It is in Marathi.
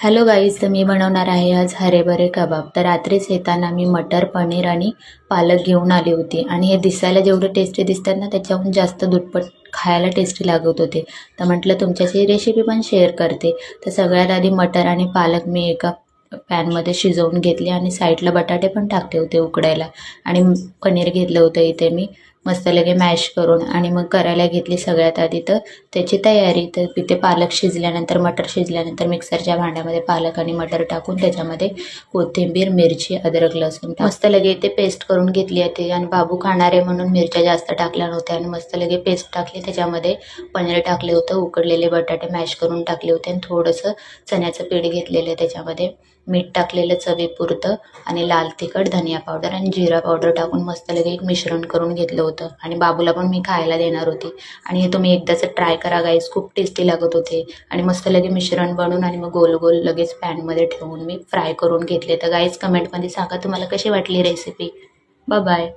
हॅलो गाईज, तर मी बनवणार आहे आज हरेभरे कबाब. तर रात्रीच येताना मी मटर पनीर आणि पालक घेऊन आली होती आणि हे दिसायला जेवढे टेस्टी दिसतात ना त्याच्याहून जास्त दुप्पट खायला टेस्टी लागत होते. तर म्हटलं तुमच्याशी ही रेसिपी पण शेअर करते. तर सगळ्यात आधी मटर आणि पालक मी एका पॅनमध्ये शिजवून घेतले आणि साईडला बटाटे पण टाकले होते उकडायला. आणि पनीर घेतलं होतं इथे मी मस्त लगे मॅश करून. आणि मग करायला घेतली सगळ्यात आधी तर त्याची तयारी. तर इथे पालक शिजल्यानंतर मटर शिजल्यानंतर मिक्सरच्या भांड्यामध्ये पालक आणि मटर टाकून त्याच्यामध्ये कोथिंबीर, मिरची, अद्रक, लसूण मस्त लगे इथे पेस्ट करून घेतली आहे. आणि बाबू खाणार आहे म्हणून मिरच्या जास्त टाकल्या नव्हत्या आणि मस्त लगे पेस्ट टाकली. त्याच्यामध्ये पनीर टाकले होतं, उकडलेले बटाटे मॅश करून टाकले होते आणि थोडंसं चण्याचं पीठ घेतलेलं आहे. त्याच्यामध्ये मीठ टाकलेलं चवीपुरतं आणि लाल तिखट, धनिया पावडर आणि जिरा पावडर टाकून मस्त लगे एक मिश्रण करून घेतलं होतं. आणि बाबूला पण मी खायला देणार होती. आणि हे तुम्ही एकदाच ट्राय करा गाईस, खूप टेस्टी लागत होते. आणि मस्त लगे मिश्रण बनवून आणि मग गोल गोल लगेच पॅनमध्ये ठेवून मी फ्राय करून घेतले. तर गाईस कमेंटमध्ये सांगा तुम्हाला कशी वाटली रेसिपी. Bye bye.